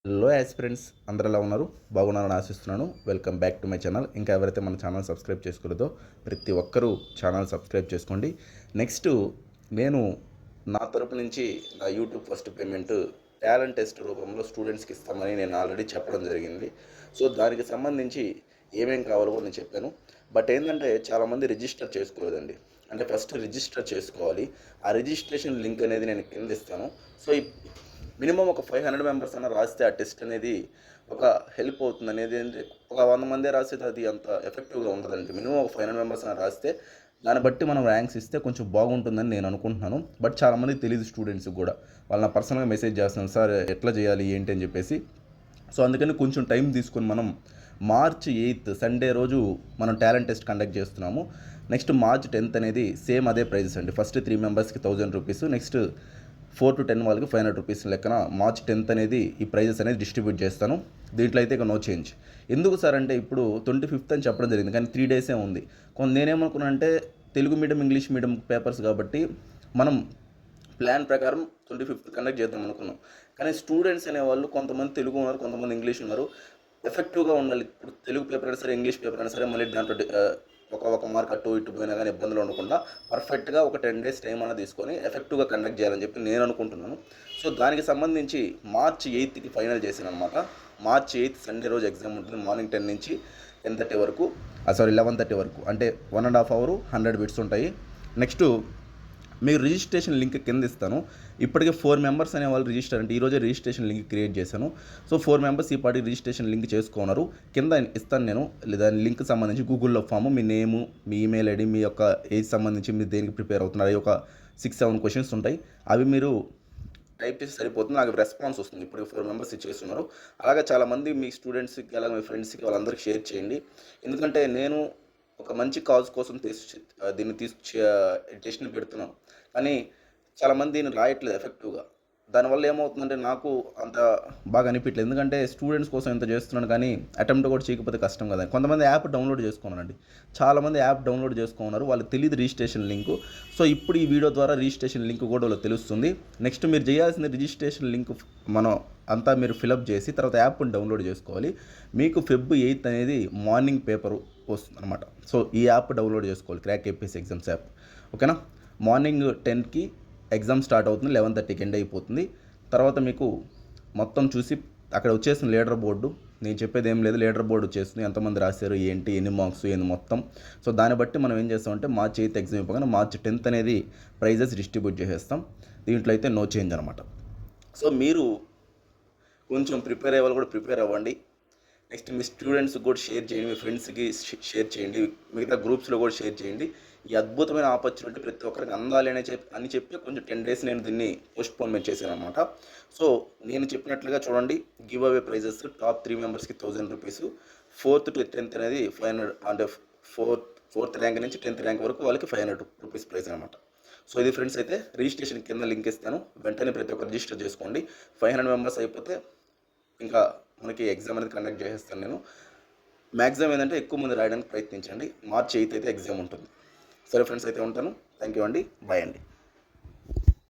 Hello aspirants అందరూ ఎలా ఉన్నారు? బాగున్నారని ఆశిస్తున్నాను. Welcome back to my channel. ఇంకా ఎవరైతే మన ఛానల్ సబ్స్క్రైబ్ చేసుకోలేదో ప్రతి ఒక్కరూ ఛానల్ సబ్స్క్రైబ్ చేసుకోండి. నెక్స్ట్ నేను నా తరపు నుంచి నా YouTube first payment talent test రూపంలో స్టూడెంట్స్కి ఇస్తామని నేను ఆల్రెడీ చెప్పడం జరిగింది. సో దానికి సంబంధించి ఏమేం కావాలో నేను చెప్పాను. బట్ ఏంటంటే చాలామంది రిజిస్టర్ చేసుకోలేదండి. అంటే ఫస్ట్ రిజిస్టర్ చేసుకోవాలి. ఆ రిజిస్ట్రేషన్ లింక్ అనేది నేను కింద ఇస్తాను. సో మినిమం ఒక 500 మెంబర్స్ అన్న రాస్తే ఆ టెస్ట్ అనేది ఒక హెల్ప్ అవుతుంది అనేది. ఒక 100 మందే రాస్తే అది అంత ఎఫెక్టివ్గా ఉండదండి. మినిమం ఒక 500 మెంబర్స్ అన్న రాస్తే దాన్ని బట్టి మనం ర్యాంక్స్ ఇస్తే కొంచెం బాగుంటుందని నేను అనుకుంటున్నాను. బట్ చాలామందికి తెలియదు, స్టూడెంట్స్కి కూడా. వాళ్ళు నా పర్సనల్గా మెసేజ్ చేస్తున్నాను, సార్ ఎట్లా చేయాలి ఏంటి అని చెప్పేసి. సో అందుకని కొంచెం టైం తీసుకొని మనం మార్చ్ 8 సండే రోజు మనం టాలెంట్ టెస్ట్ కండక్ట్ చేస్తున్నాము. నెక్స్ట్ మార్చ్ 10 అనేది సేమ్ అదే ప్రైజెస్ అండి. ఫస్ట్ 3 మెంబర్స్కి 1000 రూపీస్, నెక్స్ట్ 4 to 10 వాళ్ళకి 500 రూపీస్ లెక్కన మార్చ్ 10 అనేది ఈ ప్రైజెస్ అనేది డిస్ట్రిబ్యూట్ చేస్తాను. దీంట్లో అయితే ఇక నో చేంజ్. ఎందుకు సార్ అంటే ఇప్పుడు 25th అని చెప్పడం జరిగింది, కానీ 3 డేసే ఉంది. నేనేమనుకున్నాను అంటే Telugu medium English medium papers కాబట్టి మనం ప్లాన్ ప్రకారం 25th కండక్ట్ చేద్దాం అనుకున్నాం. కానీ స్టూడెంట్స్ అనేవాళ్ళు కొంతమంది తెలుగు ఉన్నారు, కొంతమంది ఇంగ్లీష్ ఉన్నారు. ఎఫెక్టివ్గా ఉండాలి. ఇప్పుడు తెలుగు పేపర్ అయినా సరే, ఇంగ్లీష్ పేపర్ అయినా సరే, మళ్ళీ దాంట్లో ఒక మార్క్ అటు ఇటు పోయినా కానీ ఇబ్బందులు ఉండకుండా పర్ఫెక్ట్గా ఒక 10 days టైం అనేది తీసుకొని ఎఫెక్టివ్గా కండక్ట్ చేయాలని చెప్పి నేను అనుకుంటున్నాను. సో దానికి సంబంధించి మార్చ్ 8కి ఫైనల్ చేశాను అనమాట. మార్చ్ 8 సండే రోజు ఎగ్జామ్ ఉంటుంది. మార్నింగ్ 10 నుంచి 10:30 వరకు, 11:30 వరకు, అంటే 1.5 hour 100 బిట్స్ ఉంటాయి. నెక్స్ట్ మీరు రిజిస్ట్రేషన్ లింక్ కింద ఇస్తాను. ఇప్పటికే 4 మెంబర్స్ అనే వాళ్ళు రిజిస్టర్, అంటే ఈరోజే రిజిస్ట్రేషన్ లింక్ క్రియేట్ చేశాను. సో 4 మెంబర్స్ ఈ పాటికి రిజిస్ట్రేషన్ లింక్ చేసుకున్నారు. కింద ఇస్తాను నేను దాని లింక్ సంబంధించి గూగుల్లో ఫామ్, మీ నేము, మీ ఈమెయిల్ ఐడి, మీ యొక్క ఏజ్ సంబంధించి మీరు దేనికి ప్రిపేర్ అవుతున్నారు, ఒక 6-7 క్వశ్చన్స్ ఉంటాయి. అవి మీరు టైప్ చేసి సరిపోతుంది. నాకు రెస్పాన్స్ వస్తుంది. ఇప్పుడు 4 మెంబర్స్ ఇచ్చేస్తున్నారు. అలాగే చాలామంది మీ స్టూడెంట్స్కి, అలాగే మీ ఫ్రెండ్స్కి, వాళ్ళందరికీ షేర్ చేయండి. ఎందుకంటే నేను ఒక మంచి కాజ్ కోసం దీన్ని టెస్ట్ని పెడుతున్నాను. కానీ చాలామంది దీన్ని రాయట్లేదు ఎఫెక్టివ్గా. దానివల్ల ఏమవుతుందంటే నాకు అంత బాగా అనిపించలేదు. ఎందుకంటే స్టూడెంట్స్ కోసం ఇంత చేస్తున్నాను, కానీ అటెంప్ట్ కూడా చేయకపోతే కష్టం కదా. కొంతమంది యాప్ డౌన్లోడ్ చేసుకున్నారండి. చాలామంది యాప్ డౌన్లోడ్ చేసుకున్నారు, వాళ్ళకి తెలియదు రిజిస్ట్రేషన్ లింకు. సో ఇప్పుడు ఈ వీడియో ద్వారా రిజిస్ట్రేషన్ లింక్ కూడా వాళ్ళకి తెలుస్తుంది. నెక్స్ట్ మీరు చేయాల్సింది రిజిస్ట్రేషన్ లింక్ మనం అంతా మీరు ఫిలప్ చేసి తర్వాత యాప్ని డౌన్లోడ్ చేసుకోవాలి. మీకు Feb 8 అనేది మార్నింగ్ పేపర్ వస్తుంది అనమాట. సో ఈ యాప్ డౌన్లోడ్ చేసుకోవాలి, క్రాక్ ఏపీఎస్సీ ఎగ్జామ్స్ యాప్. ఓకేనా? మార్నింగ్ 10కి ఎగ్జామ్ స్టార్ట్ అవుతుంది, 11:30కి ఎండ్ అయిపోతుంది. తర్వాత మీకు మొత్తం చూసి అక్కడ వచ్చేసిన లీడర్ బోర్డు, నేను చెప్పేది ఏం లేదు, లీడర్ బోర్డు వచ్చేస్తుంది, ఎంతమంది రాశారు, ఏంటి, ఎన్ని మార్క్స్, ఏంది మొత్తం. సో దాన్ని బట్టి మనం ఏం చేస్తామంటే మార్చ్ 8 ఎగ్జామ్ అయిపోగానే మార్చ్ 10 అనేది ప్రైజెస్ డిస్ట్రిబ్యూట్ చేసేస్తాం. దీంట్లో అయితే నో చేంజ్ అనమాట. సో మీరు కొంచెం ప్రిపేర్ అయ్యే వాళ్ళు కూడా ప్రిపేర్ అవ్వండి. నెక్స్ట్ మీ స్టూడెంట్స్కి కూడా షేర్ చేయండి, మీ ఫ్రెండ్స్కి షేర్ చేయండి, మిగతా గ్రూప్స్లో కూడా షేర్ చేయండి. ఈ అద్భుతమైన ఆపర్చునిటీ ప్రతి ఒక్కరికి అందాలి అని చెప్పి కొంచెం 10 days నేను దీన్ని పోస్ట్పోన్మెంట్ చేశాను అనమాట. సో నేను చెప్పినట్లుగా చూడండి, గివ్ అవే ప్రైజెస్ టాప్ 3 మెంబర్స్కి 1000 రూపీస్, 4th to 10th అనేది 500, అంటే ఫోర్త్ ర్యాంక్ నుంచి 10th ర్యాంక్ వరకు వాళ్ళకి 500 రూపీస్ ప్రైజ్ అనమాట. సో ఇది ఫ్రెండ్స్, అయితే రిజిస్ట్రేషన్ కింద లింక్ ఇస్తాను, వెంటనే ప్రతి ఒక్కరు రిజిస్టర్ చేసుకోండి. 500 మెంబర్స్ అయిపోతే ఇంకా మనకి ఎగ్జామ్ అనేది కండక్ట్ చేసేస్తాను నేను. మ్యాక్సిమం ఏంటంటే ఎక్కువ మంది రాయడానికి ప్రయత్నించండి. మార్చ్ 8 అయితే ఎగ్జామ్ ఉంటుంది. సరే ఫ్రెండ్స్, అయితే ఉంటాను. థ్యాంక్ యూ అండి. బాయ్ అండి.